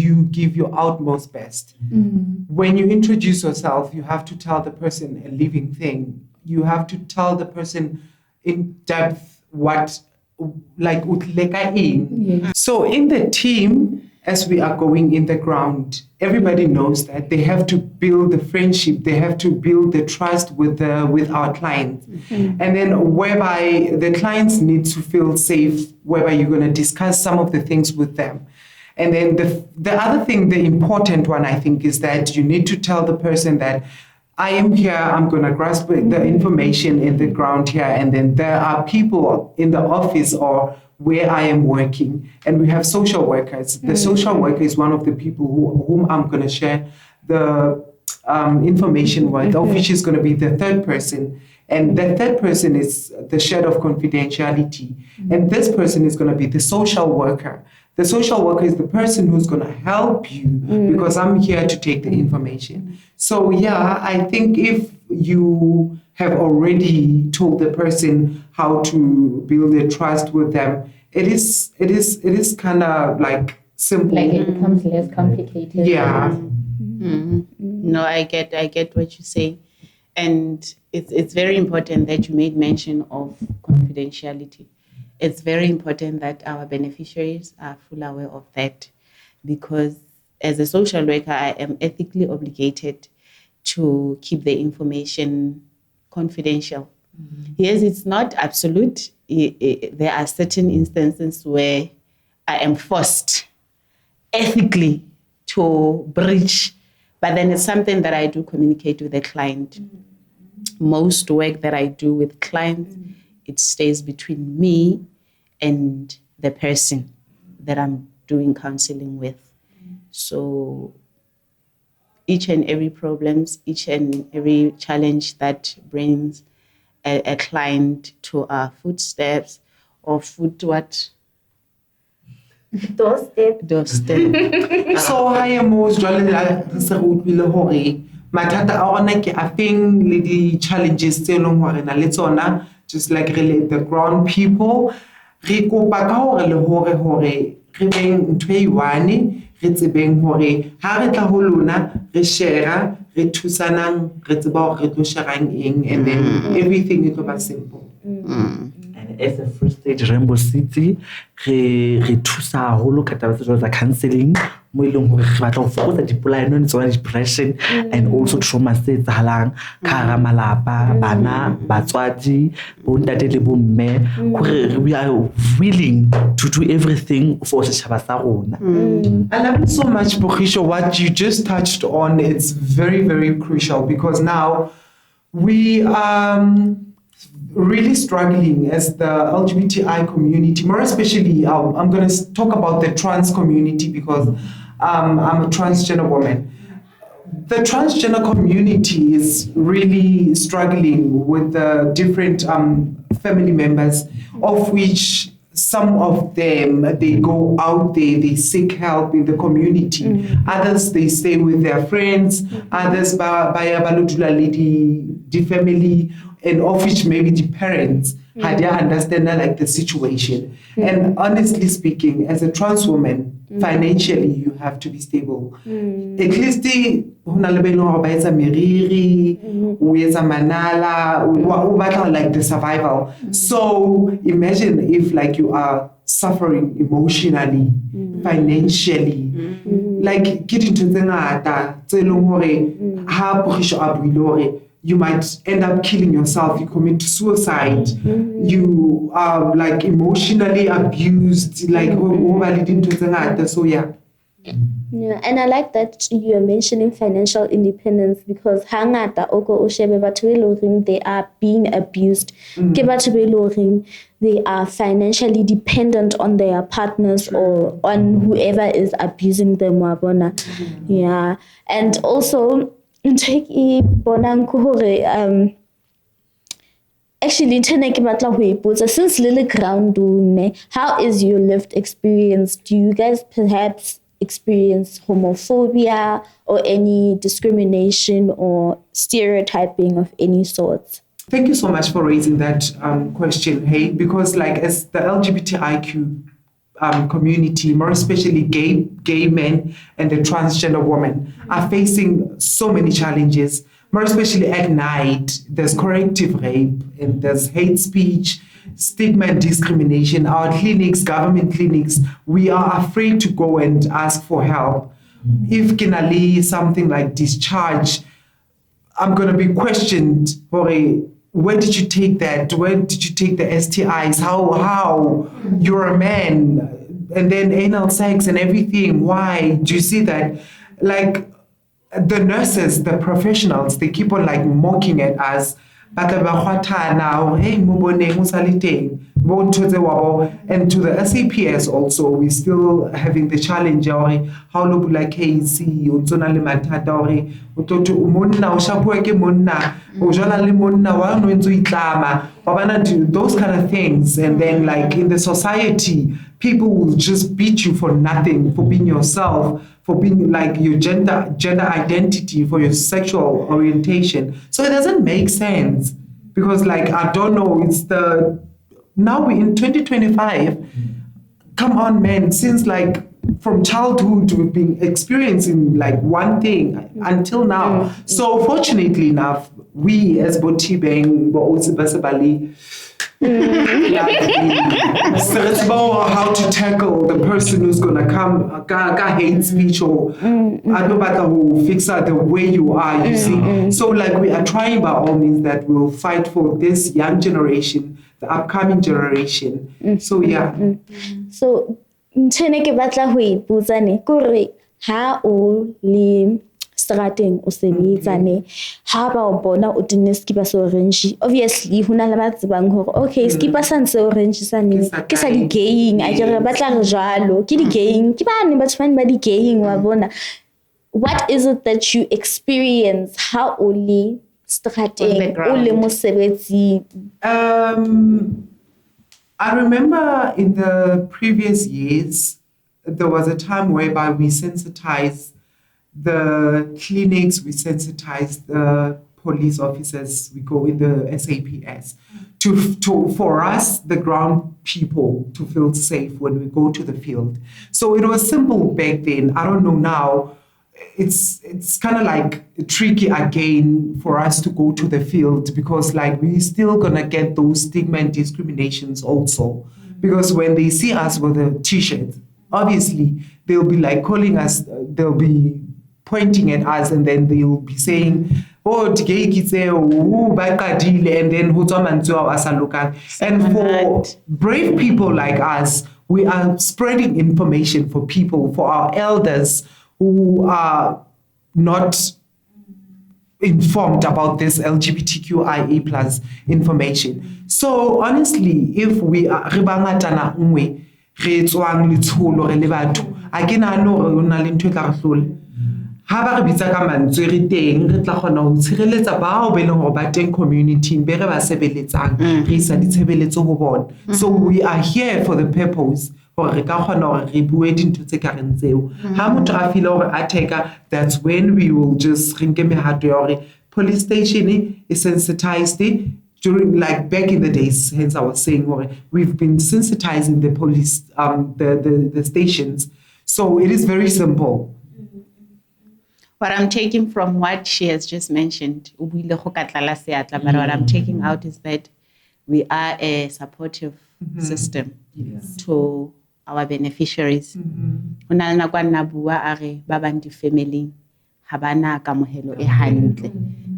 you give your utmost best. When you introduce yourself, you have to tell the person a living thing. You have to tell the person in depth what, like, So in the team, as we are going in the ground, everybody knows that they have to build the friendship, they have to build the trust with our clients. And then whereby the clients need to feel safe, whereby you're going to discuss some of the things with them. And then the other thing, the important one, I think, is that you need to tell the person that I am here, I'm going to grasp the information in the ground here, and then there are people in the office or where I am working, and we have social workers. The social worker is one of the people whom I'm going to share the information with, which is going to be the third person. And the third person is the shade of confidentiality. And this person is going to be the social worker. The social worker is the person who's going to help you because I'm here to take the information. So yeah, I think if you have already told the person how to build a trust with them, it is kind of like simple. Like it becomes less complicated. Yeah. No, I get what you say. And it's very important that you made mention of confidentiality. It's very important that our beneficiaries are fully aware of that, because as a social worker, I am ethically obligated to keep the information confidential. Yes, it's not absolute. There are certain instances where I am forced ethically to breach, but then it's something that I do communicate with the client. Most work that I do with clients, it stays between me and the person that I'm doing counseling with. So each and every problems, each and every challenge that brings a client to our footsteps or doorstep. So I most jolly matata a ona ke a feng le di challenges tse leng hore na le tsona, just like relate the ground people. Re kopa ka hore le hore re beng ntwe iwane, re tsebeng hore ha re tla ho lona re share, re thusanang, re tseba hore re tlo sharang eng, and then everything it will be simple. And as a Free State Rainbow City, re thusa haholo ka taba tse jwalo tsa counselling mo eleng hore re batla ho fokotsa dipolaano le tsona depression and also trauma tse etsahalang ka hara malapa, bana, batswadi, bo ntate le bo mme. We are willing to do everything for setjhaba sa rona. I love it so much, Bokhisho, what you just touched on. It's very, very crucial, because now we really struggling as the LGBTI community, more especially, I'm going to talk about the trans community because I'm a transgender woman. The transgender community is really struggling with the different family members, of which some of them, they go out there, they seek help in the community. Others, they stay with their friends. Others, by the family, and of which maybe the parents had to understand like the situation. And honestly speaking, as a trans woman, financially you have to be stable. At least like the survival. So imagine if like you are suffering emotionally, financially, like get into the you might end up killing yourself, you commit suicide, you are like emotionally abused, like so yeah. Yeah, and I like that you are mentioning financial independence, because hangata oko oshebe batho be loreng they are being abused. Ke batho be loreng they are financially dependent on their partners or on whoever is abusing them. Yeah, and also actually since Lily Ground, how is your lived experience? Do you guys perhaps experience homophobia or any discrimination or stereotyping of any sort? Thank you so much for raising that question, hey, because like as the LGBTIQ community, more especially gay men and the transgender women, are facing so many challenges, more especially at night. There's corrective rape and there's hate speech, stigma and discrimination. Our clinics, government clinics, we are afraid to go and ask for help. If kinali something like discharge, I'm going to be questioned, where did you take that? Where did you take the STIs? How? You're a man. And then anal sex and everything. Why? Do you see that? Like, the nurses, the professionals, they keep on like mocking at us. And to the SAPS also, we still having the challenge how lo bula case o tsona le mathata hore o tlo monna o shapuwa ke monna o jala le monna wa no ntse itlama wa bana those kind of things. And then like in the society, people will just beat you for nothing, for being yourself, for being like your gender identity, for your sexual orientation. So it doesn't make sense, because like, I don't know, now we're in 2025. Come on, man, since like from childhood we've been experiencing like one thing until now. So fortunately enough, we as Botibeng, Bali, it's about how to tackle the person who's gonna come hate speech or I don't matter who fix out the way you are, you see. So like, we are trying by all means that we'll fight for this young generation, the upcoming generation. So yeah. So ntshene ke batla ho ipotsa ne kore ha o le strateng o sebetsane ha ba o bona o tenne skipa so orange, obviously hona le ba tsebang hore okay skipa sa ntse orange sa ne ke sa di gaying a jere batla re jalo ke di gaying ke bane batho ba di gaying wa bona. What is it that you experience ha o le strateng o le mosebetsi? I remember in the previous years, there was a time whereby we sensitized the clinics, we sensitized the police officers, we go with the SAPS, for us, the ground people, to feel safe when we go to the field. So it was simple back then. I don't know now. It's kind of like tricky again for us to go to the field, because like we still gonna get those stigma and discriminations also, because when they see us with a t-shirt, obviously they'll be like calling us, they'll be pointing at us, and then they'll be saying, oh, and then and for brave people like us, we are spreading information for people, for our elders who are not informed about this LGBTQIA plus information. So honestly, if we are re bangatana nngwe re tswang letsholo re le batho, a ke nahane hore hona le ntho e tla re hlola. Ha ba re bitsa ka mantswe re teng, re tla kgona ho tshireletsa bao be leng hore ba teng community be re ba sebeletsang re isa ditshebeletso ho bona. So we are here for the purpose hore re ka kgona hore re bue dintho tse ka reng tseo. Ha motho a feel hore a teka, that's when we will just re nke mehato ya hore police station is sensitized during, like back in the days, hence I was saying we've been sensitizing the police, the stations. So it is very simple. What I'm taking from what she has just mentioned, but what I'm taking out is that we are a supportive system to our beneficiaries.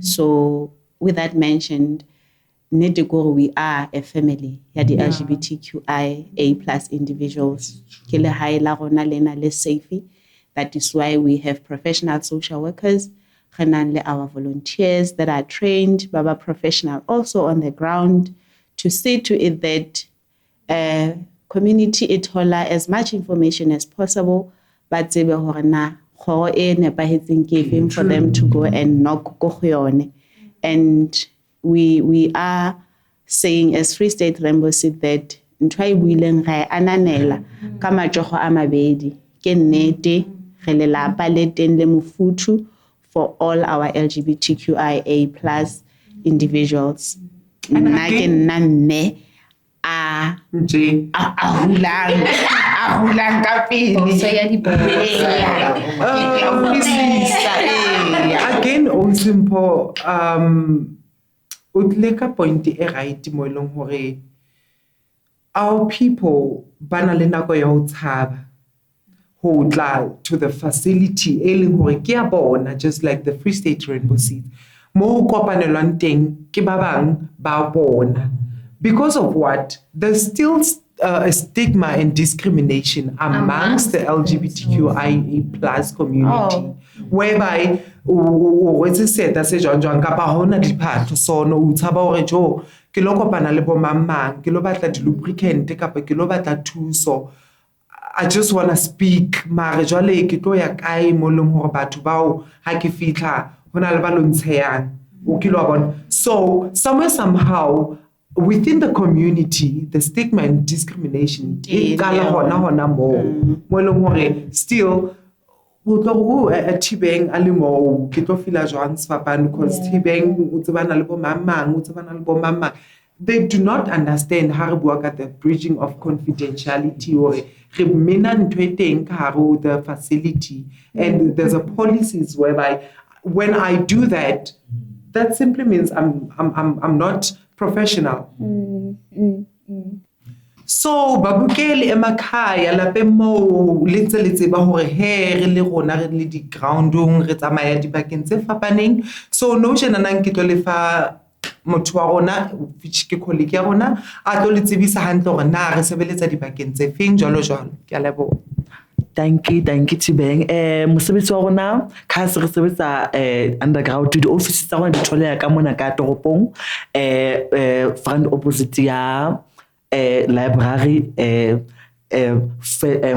So with that mentioned, we are a family, the LGBTQIA plus individuals. That is why we have professional social workers, our volunteers that are trained, Baba professional also on the ground, to see to it that community itola as much information as possible, but for them to go and knock go. And we are saying as Free State Rainbow Seed that ntwa buileng ga ananela ka matsogo a mabedi ke nnete re lelapa le teng le mofuthu for all our LGBTQIA plus individuals. Nna ke nna mme a hulang hulang ka pele. Boso ya diboso. Again, Osimpo, o tlile ka point e right mo eleng hore our people ba na le nako ya ho tshaba ho tla to the facility e leng hore ke ya bona, just like the Free State Rainbow Seeds, mo ho kopanelwang teng ke ba bang ba bona. Because of what? There's still a stigma and discrimination amongst the LGBTQIA plus community, whereby o se ta se jwang kapa hona diphatho sono o tshaba hore jo ke lo kopana le bo mamang ke lo batla di lubricant kapa ke lo batla thuso. I just want to speak mare jwale ke tlo ya kae mo leng hore batho bao ha ke fitla hona le ba lo ntsheyang o ke lo bona. So somewhere somehow within the community, the stigma and discrimination e kala hona mo leng hore still o tlo a Tibeng a le mo ke tlo fila jwang sefapano because Tibeng o tsebana le bo mamang o tsebana le bo mama. They do not understand how re bua ka the bridging of confidentiality or re mena ntho e teng ka hare the facility, and there's a policies whereby when I do that, that simply means I'm not professional. So babukeli emakhaya lapha mo litse ba hore he re le rona re le di groundong re tsamaya dibakeng tse fapaneng. So no jena nang ke tlo lefa motho wa rona which ke colleague ya rona a tlo le tsebisa hantle hore na re sebeletsa dibakeng tse feng jalo ke a leboha. Thank you Tibeng. Mosebetsi wa rona ka se re sebetsa underground di office tsa rona di tholeha ka mona ka toropong front opposite ya library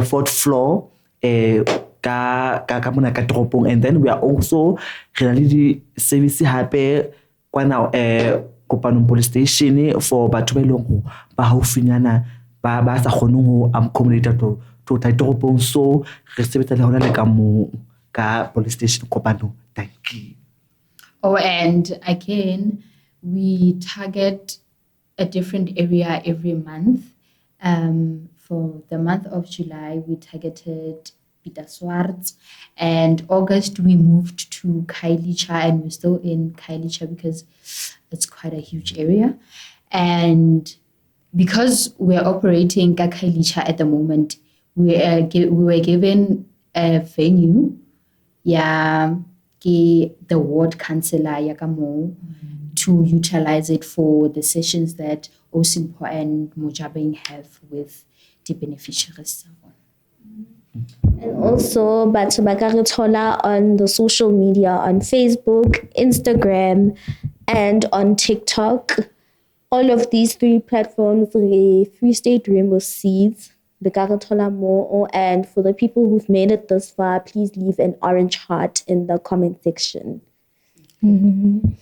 fourth floor ka mona ka toropong, and then we are also re na le di service hape kwana Kopanong police station for batho ba ileng ba haufinyana ba sa kgoneng ho accommodate to toropong, so re sebetsa le hona le ka mo ka police station Kopanong. Thank you. And again, we target a different area every month. For the month of July, we targeted Pieterswart, and August we moved to Khayelitsha, and we're still in Khayelitsha because it's quite a huge area. And because we're operating ka Khayelitsha at the moment, we were given a venue, the ward councillor yakamo, to utilize it for the sessions that Osimpo and Mojabeng have with the beneficiaries. And also, batho ba ka re thola on the social media, on Facebook, Instagram, and on TikTok. All of these 3 platforms, Free State Rainbow Seeds, the ka re thola more. And for the people who've made it this far, please leave an orange heart in the comment section. Thank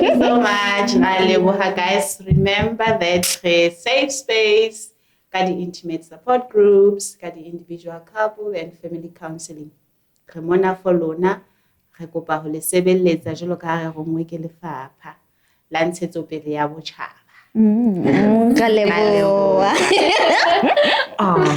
you so much. Guys, remember that safe space, got the intimate support groups, got the individual couple and family counseling. Remona folona, re kopa ho le sebeletsa jalo ka re rongwe ke lefapha la ntshetsopele ya botjhaba. Ka leboha.